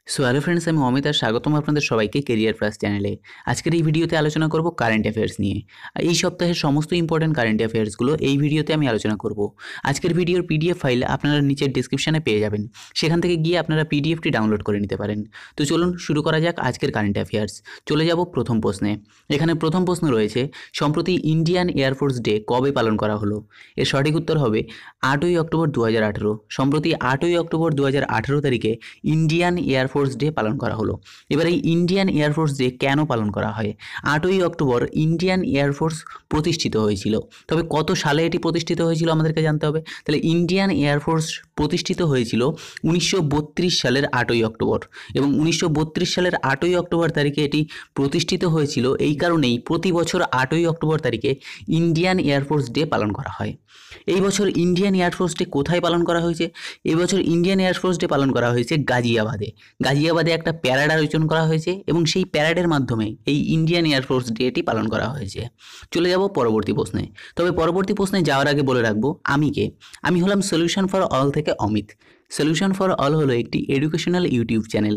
So hello friends, আমি অমিত আর স্বাগতম আপনাদের সবাইকে কেরিয়ার প্লাস চ্যানেলে। আজকের এই ভিডিওতে আলোচনা করব কারেন্ট অ্যাফেয়ার্স নিয়ে। এই সপ্তাহের সমস্ত ইম্পর্টেন্ট কারেন্ট অ্যাফেয়ার্সগুলো এই ভিডিওতে আমি আলোচনা করব। আজকের ভিডিওর পিডিএফ ফাইল আপনারা নিচের ডিসক্রিপশানে পেয়ে যাবেন, সেখান থেকে গিয়ে আপনারা পিডিএফটি ডাউনলোড করে নিতে পারেন। তো চলুন শুরু করা যাক আজকের কারেন্ট অ্যাফেয়ার্স। চলে যাব প্রথম প্রশ্নে। এখানে প্রথম প্রশ্ন রয়েছে, সম্প্রতি ইন্ডিয়ান এয়ারফোর্স ডে কবে পালন করা হলো? এর সঠিক উত্তর হবে 8ই অক্টোবর 2018। সম্প্রতি 8ই অক্টোবর 2018 তারিখে ইন্ডিয়ান এয়ারফোর্স ডে পালন করা হলো। এবার এই ইন্ডিয়ান এয়ারফোর্স ডে কেন পালন করা হয়? 8ই অক্টোবর ইন্ডিয়ান এয়ারফোর্স প্রতিষ্ঠিত হয়েছিল, তবে কত সালে এটি প্রতিষ্ঠিত হয়েছিল আমাদেরকে জানতে হবে। তাহলে ইন্ডিয়ান এয়ারফোর্স প্রতিষ্ঠিত হয়েছিল 1932 সালের 8ই অক্টোবর, এবং 1932 সালের 8ই অক্টোবর তারিখে এটি প্রতিষ্ঠিত হয়েছিল। এই কারণেই প্রতি বছর 8ই অক্টোবর তারিখে ইন্ডিয়ান এয়ারফোর্স ডে পালন করা হয়। এই বছর ইন্ডিয়ান এয়ারফোর্স ডে কোথায় পালন করা হয়েছে? এবছর ইন্ডিয়ান এয়ারফোর্স ডে পালন করা হয়েছে গাজিয়াবাদে। গাজিয়াবাদে একটা প্যারেড আয়োজন করা হয়েছে এবং সেই প্যারেডের মাধ্যমে এই ইন্ডিয়ান এয়ারফোর্স ডেটি পালন করা হয়েছে। চলে যাব পরবর্তী প্রশ্নে। তবে পরবর্তী প্রশ্নে যাওয়ার আগে বলে রাখবো আমি কে। আমি হলাম সলিউশন ফর অল থেকে অমিত। সলিউশন ফর অল হলো একটি এডুকেশনাল ইউটিউব চ্যানেল,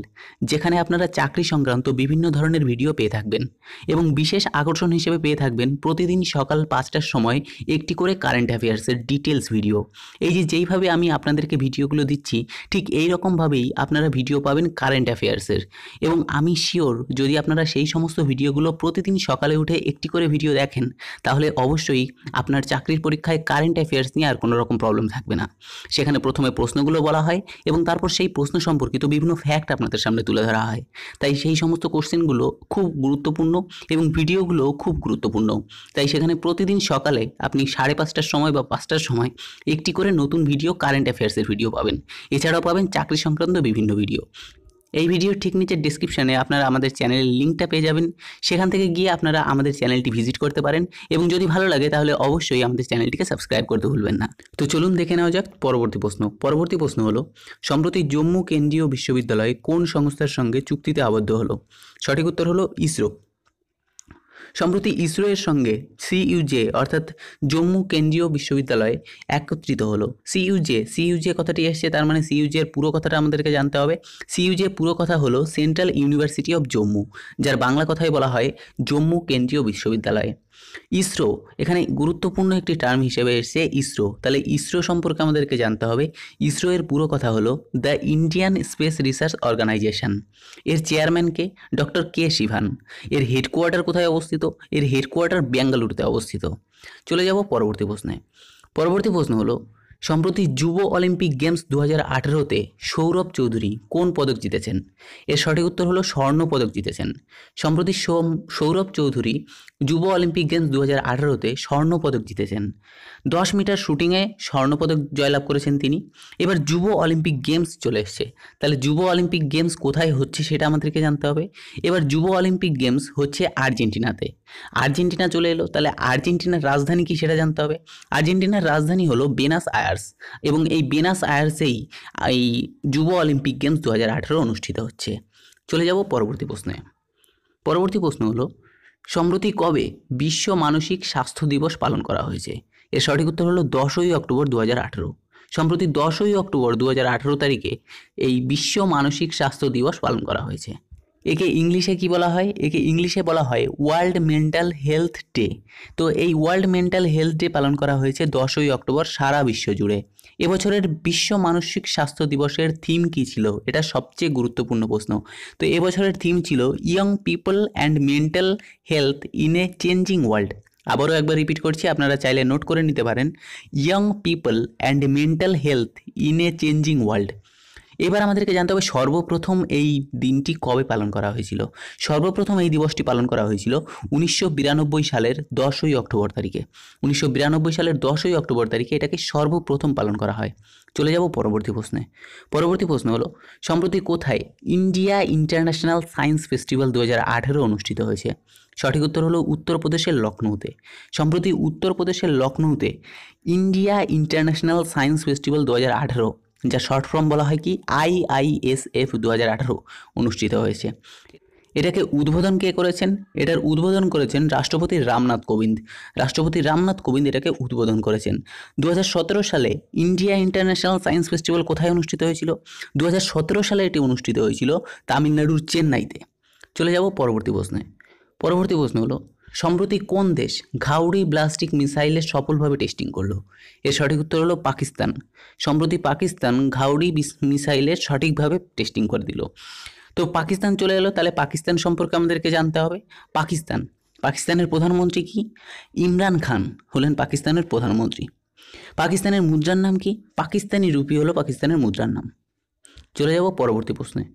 যেখানে আপনারা চাকরি সংক্রান্ত বিভিন্ন ধরনের ভিডিও পেয়ে থাকবেন এবং বিশেষ আকর্ষণ হিসেবে পেয়ে থাকবেন প্রতিদিন সকাল 5টার সময় একটি করে কারেন্ট অ্যাফেয়ার্সের ডিটেলস ভিডিও। এই যেইভাবে আমি আপনাদেরকে ভিডিওগুলো দিচ্ছি, ঠিক এই রকমভাবেই আপনারা ভিডিও পাবেন কারেন্ট অ্যাফেয়ার্সের। এবং আমি শিওর, যদি আপনারা সেই সমস্ত ভিডিওগুলো প্রতিদিন সকালে উঠে একটি করে ভিডিও দেখেন, তাহলে অবশ্যই আপনার চাকরির পরীক্ষায় কারেন্ট অ্যাফেয়ার্স নিয়ে আর কোনো রকম প্রবলেম থাকবে না। সেখানে প্রথমে প্রশ্নগুলো বলা হয় এবং তারপর সেই প্রশ্ন সম্পর্কিত বিভিন্ন ফ্যাক্ট আপনাদের সামনে তুলে ধরা হয়। তাই সেই সমস্ত কোশ্চেনগুলো খুব গুরুত্বপূর্ণ এবং ভিডিওগুলো খুব গুরুত্বপূর্ণ। তাই সেখানে প্রতিদিন সকালে আপনি 5:30টার সময় বা 5টার সময় একটি করে নতুন ভিডিও কারেন্ট অ্যাফেয়ার্সের ভিডিও পাবেন। এছাড়াও পাবেন চাকরি সংক্রান্ত বিভিন্ন ভিডিও। এই ভিডিওর ঠিক নিচের ডেসক্রিপশানে আপনারা আমাদের চ্যানেলের লিঙ্কটা পেয়ে যাবেন, সেখান থেকে গিয়ে আপনারা আমাদের চ্যানেলটি ভিজিট করতে পারেন এবং যদি ভালো লাগে তাহলে অবশ্যই আমাদের চ্যানেলটিকে সাবস্ক্রাইব করতে ভুলবেন না। তো চলুন দেখে নেওয়া যাক পরবর্তী প্রশ্ন। পরবর্তী প্রশ্ন হলো, সম্প্রতি জম্মু কেন্দ্রীয় বিশ্ববিদ্যালয় কোন সংস্থার সঙ্গে চুক্তিতে আবদ্ধ হলো? সঠিক উত্তর হলো ইসরো। সম্প্রতি ইসরো এর সঙ্গে সিইউজে অর্থাৎ জম্মু কেন্দ্রীয় বিশ্ববিদ্যালয় একত্রিত হলো। সিইউজে কথাটি এসছে, তার মানে সিইউজে এর পুরো কথাটা আমাদেরকে জানতে হবে। সিইউজে পুরো কথা হলো সেন্ট্রাল ইউনিভার্সিটি অফ জম্মু, যার বাংলা কথায় বলা হয় জম্মু কেন্দ্রীয় বিশ্ববিদ্যালয়। ইসরো এখানে গুরুত্বপূর্ণ একটি টার্ম হিসেবে এসছে ইসরো। তাহলে ইসরো সম্পর্কে আমাদেরকে জানতে হবে। ইসরো এর পুরো কথা হলো the Indian Space Research Organisation. এর চেয়ারম্যানকে ডক্টর কে শিভান। এর হেডকোয়ার্টার কোথায় অবস্থিত? এর হেডকোয়ার্টার বেঙ্গালুরুতে অবস্থিত। চলে যাব পরবর্তী প্রশ্নে। পরবর্তী প্রশ্ন হলো, সম্প্রতি যুব অলিম্পিক গেমস 2018-তে সৌরভ চৌধুরী কোন পদক জিতেছেন? এর সঠিক উত্তর হলো স্বর্ণ পদক জিতেছেন। সম্প্রতি সৌরভ চৌধুরী যুব অলিম্পিক গেমস 2018-তে স্বর্ণ পদক জিতেছেন। 10 মিটার শুটিংয়ে স্বর্ণপদক জয়লাভ করেছেন তিনি। এবার যুব অলিম্পিক গেমস চলে এসছে, তাহলে যুব অলিম্পিক গেমস কোথায় হচ্ছে সেটা আমাদেরকে জানতে হবে। এবার যুব অলিম্পিক গেমস হচ্ছে আর্জেন্টিনাতে। আর্জেন্টিনা চলে এলো, তাহলে আর্জেন্টিনার রাজধানী কি সেটা জানতে হবে। আর্জেন্টিনার রাজধানী হলো বেনাস আয়ার্স, এবং এই বেনাস আয়ার্সেই এই যুব অলিম্পিক গেমস 2018 অনুষ্ঠিত হচ্ছে। চলে যাব পরবর্তী প্রশ্নে। পরবর্তী প্রশ্ন হলো, সম্প্রতি কবে বিশ্ব মানসিক স্বাস্থ্য দিবস পালন করা হয়েছে? এর সঠিক উত্তর হলো 10ই অক্টোবর 2018। সম্প্রতি 10ই অক্টোবর 2018 তারিখে এই বিশ্ব মানসিক স্বাস্থ্য দিবস পালন করা হয়েছে। একে ইংলিশে কি বলা হয়? একে ইংলিশে বলা হয় ওয়ার্ল্ড মেন্টাল হেলথ ডে। তো এই ওয়ার্ল্ড মেন্টাল হেলথ ডে পালন করা হয়েছে 10ই অক্টোবর সারা বিশ্ব জুড়ে। এবছরের বিশ্ব মানসিক স্বাস্থ্য দিবসের থিম কী ছিল? এটা সবচেয়ে গুরুত্বপূর্ণ প্রশ্ন। তো এবছরের থিম ছিল young people and mental health in a changing world. আবারও একবার রিপিট করছি, আপনারা চাইলে নোট করে নিতে পারেন। Young people and mental health in a changing world. এবার আমাদেরকে জানতে হবে সর্বপ্রথম এই দিনটি কবে পালন করা হয়েছিল। সর্বপ্রথম এই দিবসটি পালন করা হয়েছিল 1992 সালের 10ই অক্টোবর তারিখে। 1992 সালের 10ই অক্টোবর তারিখে এটাকে সর্বপ্রথম পালন করা হয়। চলে যাব পরবর্তী প্রশ্নে। পরবর্তী প্রশ্ন হলো, সম্প্রতি কোথায় ইন্ডিয়া ইন্টারন্যাশনাল সায়েন্স ফেস্টিভ্যাল 2018 অনুষ্ঠিত হয়েছে? সঠিক উত্তর হলো উত্তরপ্রদেশের লখনৌতে। সম্প্রতি উত্তরপ্রদেশের লখনৌতে ইন্ডিয়া ইন্টারন্যাশনাল সায়েন্স ফেস্টিভ্যাল 2018, যা শর্ট ফর্ম বলা হয় কি IISF 2018 অনুষ্ঠিত হয়েছে। এটাকে উদ্বোধন কে করেছেন? এটার উদ্বোধন করেছেন রাষ্ট্রপতি রামনাথ কোবিন্দ। রাষ্ট্রপতি রামনাথ কোবিন্দ এটাকে উদ্বোধন করেছেন। 2017 সালে ইন্ডিয়া ইন্টারন্যাশনাল সায়েন্স ফেস্টিভ্যাল কোথায় অনুষ্ঠিত হয়েছিল? 2017 সালে এটি অনুষ্ঠিত হয়েছিল তামিলনাড়ুর চেন্নাইতে। চলে যাব পরবর্তী প্রশ্নে। পরবর্তী প্রশ্ন হলো, সম্প্রতি কোন দেশ ঘাউড়ি ব্লাস্টিক মিসাইলের সফলভাবে টেস্টিং করলো? এর সঠিক উত্তর হলো পাকিস্তান। সম্প্রতি পাকিস্তান ঘাউড়ি মিসাইলের সঠিকভাবে টেস্টিং করে দিল। তো পাকিস্তান চলে এলো, তাহলে পাকিস্তান সম্পর্কে আমাদেরকে জানতে হবে। পাকিস্তানের প্রধানমন্ত্রী কি? ইমরান খান হলেন পাকিস্তানের প্রধানমন্ত্রী। পাকিস্তানের মুদ্রার নাম কি? পাকিস্তানি রুপি হলো পাকিস্তানের মুদ্রার নাম। চলে যাব পরবর্তী প্রশ্নে।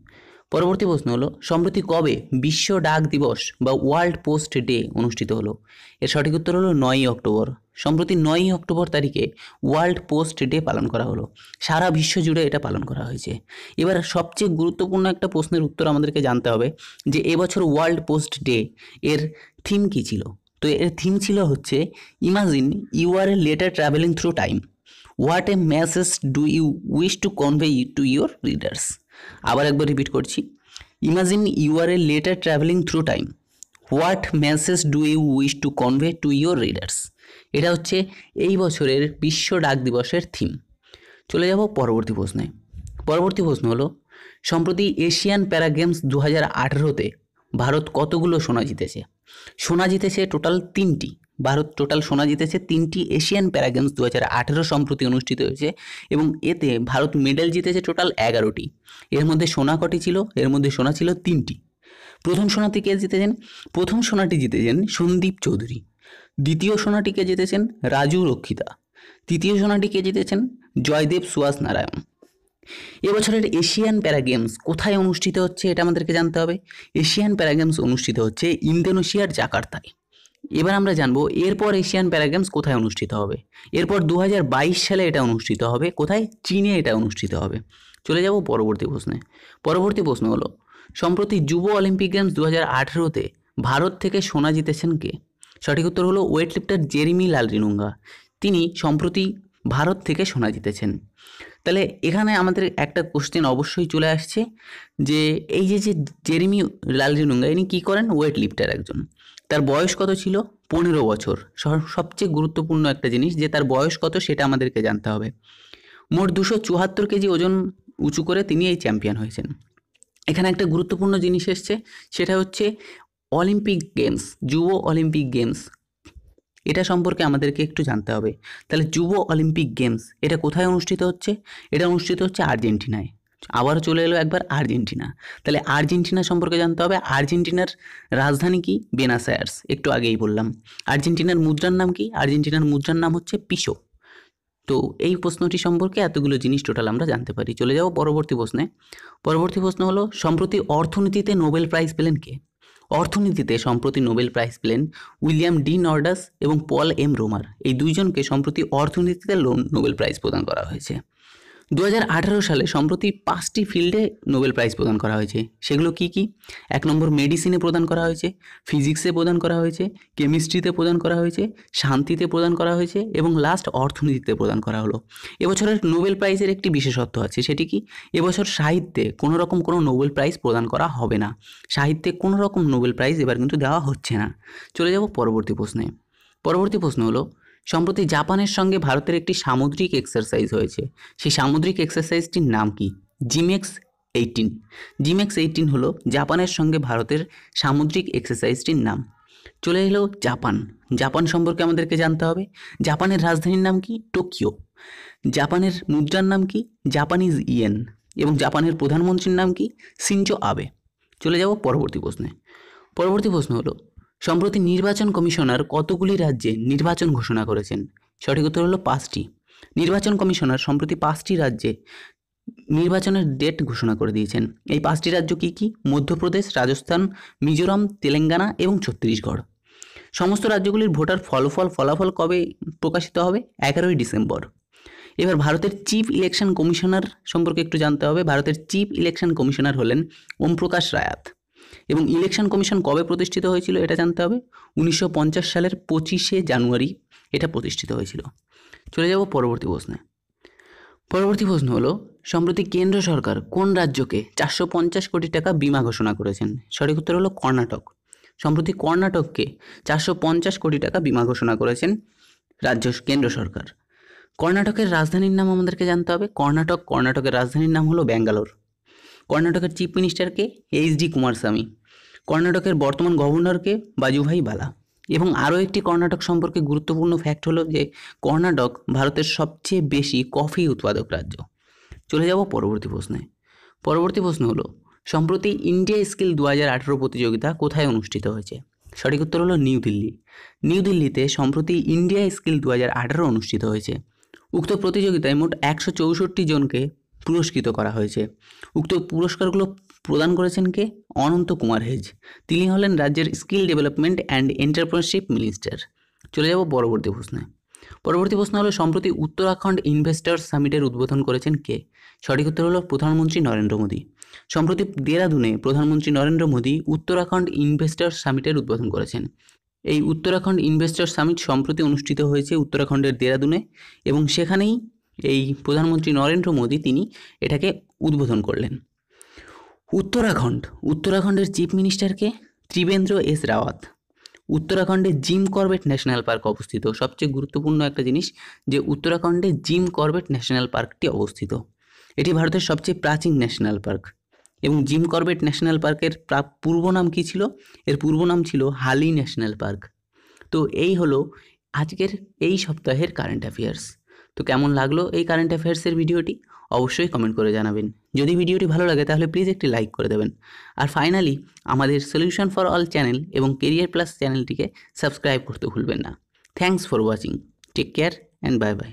পরবর্তী প্রশ্ন হলো, সম্প্রতি কবে বিশ্ব ডাক দিবস বা ওয়ার্ল্ড পোস্ট ডে অনুষ্ঠিত হলো? এর সঠিক উত্তর হলো 9ই অক্টোবর। সম্প্রতি 9ই অক্টোবর তারিখে ওয়ার্ল্ড পোস্ট ডে পালন করা হলো। সারা বিশ্ব জুড়ে এটা পালন করা হয়েছে। এবার সবচেয়ে গুরুত্বপূর্ণ একটা প্রশ্নের উত্তর আমাদেরকে জানতে হবে যে এবছর ওয়ার্ল্ড পোস্ট ডে এর থিম কী ছিল? তো এর থিম ছিল হচ্ছে imagine you are a letter travelling through time, what a message do you wish to convey to your readers. আবার একবার রিপিট করছি, imagine you are a letter travelling through time, what message do you wish to convey to your readers. এটা হচ্ছে এই বছরের বিশ্ব ডাক দিবসের থিম। চলে যাব পরবর্তী প্রশ্নে। পরবর্তী প্রশ্ন হলো, সম্প্রতি এশিয়ান প্যারা গেমস 2018-তে ভারত কতগুলো সোনা জিতেছে? সোনা জিতেছে টোটাল 3টি। ভারত টোটাল সোনা জিতেছে 3টি। এশিয়ান প্যারা গেমস 2018 সম্প্রতি অনুষ্ঠিত হয়েছে এবং এতে ভারত মেডেল জিতেছে টোটাল 11টি। এর মধ্যে সোনা কটি ছিল? এর মধ্যে সোনা ছিল 3টি। প্রথম সোনাটি কে জিতেছেন? প্রথম সোনাটি জিতেছেন সন্দীপ চৌধুরী। দ্বিতীয় সোনাটি কে জিতেছেন? রাজু রক্ষিতা। তৃতীয় সোনাটি কে জিতেছেন? জয়দেব সুহাস নারায়ণ। এবছরের এশিয়ান প্যারা গেমস কোথায় অনুষ্ঠিত হচ্ছে এটা আমাদেরকে জানতে হবে। এশিয়ান প্যারা গেমস অনুষ্ঠিত হচ্ছে ইন্দোনেশিয়ার জাকার্তায়। এবার আমরা জানবো এরপর এশিয়ান প্যারা গেমস কোথায় অনুষ্ঠিত হবে। এরপর 2022 সালে এটা অনুষ্ঠিত হবে। কোথায়? চীনে এটা অনুষ্ঠিত হবে। চলে যাব পরবর্তী প্রশ্নে। পরবর্তী প্রশ্ন হলো, সম্প্রতি যুব অলিম্পিক গেমস 2018-তে ভারত থেকে সোনা জিতেছেন কে? সঠিক উত্তর হলো ওয়েট লিফটার জেরেমি লালরিনুঙ্গা। তিনি সম্প্রতি ভারত থেকে সোনা জিতেছেন। তাহলে এখানে আমাদের একটা কোশ্চেন অবশ্যই চলে আসছে যে এই যে জেরেমি লালরিনুঙ্গা ইনি কী করেন? ওয়েট লিফটার একজন। তার বয়স কত ছিল? 15 বছর। সবচেয়ে গুরুত্বপূর্ণ একটা জিনিস যে তার বয়স কত সেটা আমাদেরকে জানতে হবে। মোট 274 কেজি ওজন উঁচু করে তিনি এই চ্যাম্পিয়ন হয়েছেন। এখানে একটা গুরুত্বপূর্ণ জিনিস এসছে, সেটা হচ্ছে অলিম্পিক গেমস, যুব অলিম্পিক গেমস, এটা সম্পর্কে আমাদেরকে একটু জানতে হবে। তাহলে যুব অলিম্পিক গেমস এটা কোথায় অনুষ্ঠিত হচ্ছে? এটা অনুষ্ঠিত হচ্ছে আর্জেন্টিনায়। আবারও চলে এলো একবার আর্জেন্টিনা। তাহলে আর্জেন্টিনা সম্পর্কে জানতে হবে। আর্জেন্টিনার রাজধানী কি? বেনাস আয়ার্স, একটু আগেই বললাম। আর্জেন্টিনার মুদ্রার নাম কি? আর্জেন্টিনার মুদ্রার নাম হচ্ছে পিসো। তো এই প্রশ্নটি সম্পর্কে এতগুলো জিনিস টোটাল আমরা জানতে পারি। চলে যাব পরবর্তী প্রশ্নে। পরবর্তী প্রশ্ন হলো, সম্প্রতি অর্থনীতিতে নোবেল প্রাইজ পেলেন কে? অর্থনীতিতে সম্প্রতি নোবেল প্রাইজ পেলেন উইলিয়াম ডি নর্ডাস এবং পল এম রোমার। এই দুইজনকে সম্প্রতি অর্থনীতিতে নোবেল প্রাইজ প্রদান করা হয়েছে। 2018 সালে সম্প্রতি 5টি ফিল্ডে নোবেল প্রাইজ প্রদান করা হয়েছে। সেগুলো কি কি? 1 নম্বর মেডিসিনে প্রদান করা হয়েছে, ফিজিক্সে প্রদান করা হয়েছে, কেমিস্ট্রিতে প্রদান করা হয়েছে, শান্তিতে প্রদান করা হয়েছে এবং লাস্ট অর্থনীতিতে প্রদান করা হলো। এবছরের নোবেল প্রাইজের একটি বিশেষত্ব আছে, সেটি কি? এবছর সাহিত্যে কোনো রকম কোনো নোবেল প্রাইজ প্রদান করা হবে না। সাহিত্যে কোনো রকম নোবেল প্রাইজ এবার কিন্তু দেওয়া হচ্ছে না। চলে যাব পরবর্তী প্রশ্নে। পরবর্তী প্রশ্ন হলো, সম্প্রতি জাপানের সঙ্গে ভারতের একটি সামুদ্রিক এক্সারসাইজ হয়েছে। সেই সামুদ্রিক এক্সারসাইজটির নাম কি? জিমেক্স 18। জিমেক্স 18 হলো জাপানের সঙ্গে ভারতের সামুদ্রিক এক্সারসাইজটির নাম। চলে এলো জাপান। জাপান সম্পর্কে আমাদেরকে জানতে হবে। জাপানের রাজধানীর নাম কি? টোকিও। জাপানের মুদ্রার নাম কি? Japanese yen. এবং জাপানের প্রধানমন্ত্রীর নাম কি? শিনজো আবে। চলে যাব পরবর্তী প্রশ্নে। পরবর্তী প্রশ্ন হলো, সম্প্রতি নির্বাচন কমিশনার কতগুলি রাজ্যে নির্বাচন ঘোষণা করেছেন? সঠিক উত্তর হলো 5টি। নির্বাচন কমিশনার সম্প্রতি 5টি রাজ্যে নির্বাচনের ডেট ঘোষণা করে দিয়েছেন। এই 5টি রাজ্য কি কি? মধ্যপ্রদেশ, রাজস্থান, মিজোরাম, তেলেঙ্গানা এবং ছত্তিশগড়। সমস্ত রাজ্যগুলির ভোটার ফলাফল কবে প্রকাশিত হবে? 11ই ডিসেম্বর। এবার ভারতের চিফ ইলেকশন কমিশনার সম্পর্কে একটু জানতে হবে। ভারতের চিফ ইলেকশন কমিশনার হলেন ওম প্রকাশ রায়াত। এবং ইলেকশন কমিশন কবে প্রতিষ্ঠিত হয়েছিল এটা জানতে হবে। 1950 সালের 25শে জানুয়ারি এটা প্রতিষ্ঠিত হয়েছিল। চলে যাব পরবর্তী প্রশ্নে। পরবর্তী প্রশ্ন হলো, সম্প্রতি কেন্দ্র সরকার কোন রাজ্যকে 450 কোটি টাকা বিমা ঘোষণা করেছেন? সঠিক উত্তর হলো কর্ণাটক। সম্প্রতি কর্ণাটককে 450 কোটি টাকা বিমা ঘোষণা করেছেন কেন্দ্র সরকার। কর্ণাটকের রাজধানীর নাম আমাদেরকে জানতে হবে। কর্ণাটকের রাজধানীর নাম হলো ব্যাঙ্গালোর। কর্ণাটকের চিফ মিনিস্টারকে এইচ.ডি. কুমারস্বামী। কর্ণাটকের বর্তমান গভর্নরকে বাজুভাই বালা। এবং আরও একটি কর্ণাটক সম্পর্কে গুরুত্বপূর্ণ ফ্যাক্ট হলো যে কর্ণাটক ভারতের সবচেয়ে বেশি কফি উৎপাদক রাজ্য। চলে যাব পরবর্তী প্রশ্নে। পরবর্তী প্রশ্ন হলো সম্প্রতি ইন্ডিয়া স্কিল 2018 প্রতিযোগিতা কোথায় অনুষ্ঠিত হয়েছে? সঠিক উত্তর হলো নিউ দিল্লি। নিউ দিল্লিতে সম্প্রতি ইন্ডিয়া স্কিল 2018 অনুষ্ঠিত হয়েছে। উক্ত প্রতিযোগিতায় মোট 164 জনকে পুরস্কৃত করা হয়েছে। উক্ত পুরস্কারগুলো প্রদান করেছেন কে? অনন্ত কুমার হেজ। তিনি হলেন রাজ্যের skill development and entrepreneurship minister. চলে যাব পরবর্তী প্রশ্নে। পরবর্তী প্রশ্ন হলো সম্প্রতি উত্তরাখণ্ড ইনভেস্টার্স সামিটের উদ্বোধন করেছেন কে? সঠিক উত্তর হলো প্রধানমন্ত্রী নরেন্দ্র মোদী। সম্প্রতি দেরাদুনে প্রধানমন্ত্রী নরেন্দ্র মোদী উত্তরাখণ্ড ইনভেস্টার্স সামিটের উদ্বোধন করেছেন। এই উত্তরাখণ্ড ইনভেস্টার্স সামিট সম্প্রতি অনুষ্ঠিত হয়েছে উত্তরাখণ্ডের দেরাদুনে এবং সেখানেই এই প্রধানমন্ত্রী নরেন্দ্র মোদী তিনি এটাকে উদ্বোধন করলেন। উত্তরাখণ্ডের চিফ মিনিস্টারকে ত্রিবেন্দ্র এস রাওয়াত। উত্তরাখণ্ডে জিম করবেট ন্যাশনাল পার্ক অবস্থিত। সবচেয়ে গুরুত্বপূর্ণ একটা জিনিস যে উত্তরাখণ্ডে জিম করবেট ন্যাশনাল পার্কটি অবস্থিত। এটি ভারতের সবচেয়ে প্রাচীন ন্যাশনাল পার্ক এবং জিম করবেট ন্যাশনাল পার্কের পূর্ব নাম কী ছিল? এর পূর্ব নাম ছিল হালি ন্যাশনাল পার্ক। তো এই হলো আজকের এই সপ্তাহের কারেন্ট অ্যাফেয়ার্স। তো কেমন লাগলো এই কারেন্ট অ্যাফেয়ার্সের ভিডিওটি অবশ্যই কমেন্ট করে জানাবেন। যদি ভিডিওটি ভালো লাগে তাহলে প্লিজ একটি লাইক করে দেবেন। আর ফাইনালি আমাদের সলিউশন ফর অল চ্যানেল এবং কেরিয়ার প্লাস চ্যানেলটিকে সাবস্ক্রাইব করতে ভুলবেন না। Thanks for watching. Take care and bye by.